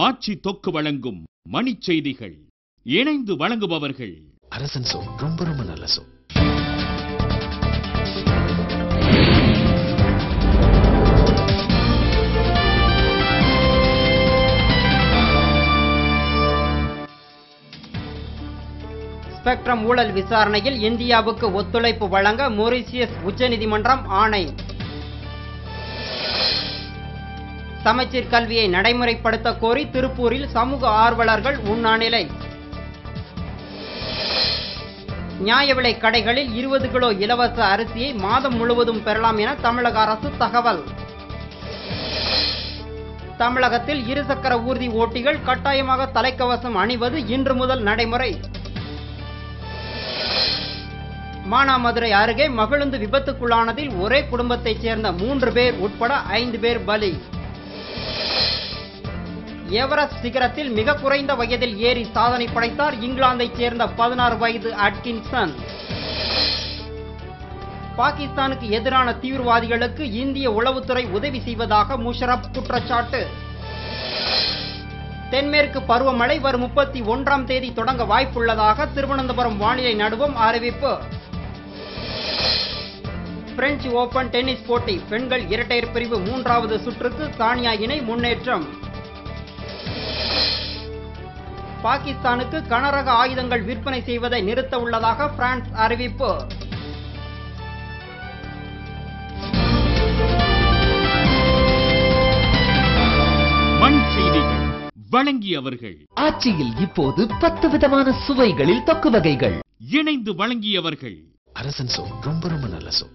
ஆட்சி தொக்கு வழங்கும் மணிச் செய்திகள். இணைந்து வழங்குபவர்கள் அரசன் சோ. ரொம்ப ரொம்ப நல்ல சோ. ஸ்பெக்ட்ரம் ஊழல் விசாரணையில் இந்தியாவுக்கு ஒத்துழைப்பு வழங்க மொரீஷியஸ் உச்சநீதிமன்றம் ஆணை. சமச்சீர் கல்வியை நடைமுறைப்படுத்த கோரி திருப்பூரில் சமூக ஆர்வலர்கள் உண்ணாநிலை. நியாய விலை கடைகளில் 20 கிலோ இலவச அரிசியை மாதம் முழுவதும் பெறலாம் என தமிழக அரசு தகவல். தமிழகத்தில் இருசக்கர ஊர்தி ஓட்டிகள் கட்டாயமாக தலைக்கவசம் அணிவது இன்று முதல் நடைமுறை. மானாமதுரை அருகே மகிழுந்து விபத்துக்குள்ளானதில் ஒரே குடும்பத்தைச் சேர்ந்த 3 பேர் உட்பட 5 பேர் பலி. எவரெஸ்ட் சிகரத்தில் மிக குறைந்த வயதில் ஏறி சாதனை படைத்தார் இங்கிலாந்தைச் சேர்ந்த 16 வயது அட்கின்சன். பாகிஸ்தானுக்கு எதிரான தீவிரவாதிகளுக்கு இந்திய உளவுத்துறை உதவி செய்வதாக முஷரப் குற்றச்சாட்டு. தென்மேற்கு பருவமழை வரும் 31ஆம் தேதி தொடங்க வாய்ப்புள்ளதாக திருவனந்தபுரம் வானிலை நடுவம் அறிவிப்பு. பிரெஞ்சு ஓபன் டென்னிஸ் போட்டி பெண்கள் இரட்டையர் பிரிவு 3வது சுற்றுக்கு சானியா இணை முன்னேற்றம். பாகிஸ்தானுக்கு கனரக ஆயுதங்கள் விற்பனை செய்வதை நிறுத்த உள்ளதாக பிரான்ஸ் அறிவிப்பு. மணிச் செய்திகள் வழங்கியவர்கள். ஆட்சியில் இப்போது 10 விதமான சுவைகளில் தொக்கு வகைகள். இணைந்து வழங்கியவர்கள் அரசன் சோ. ரொம்ப ரொம்ப நல்ல சோ.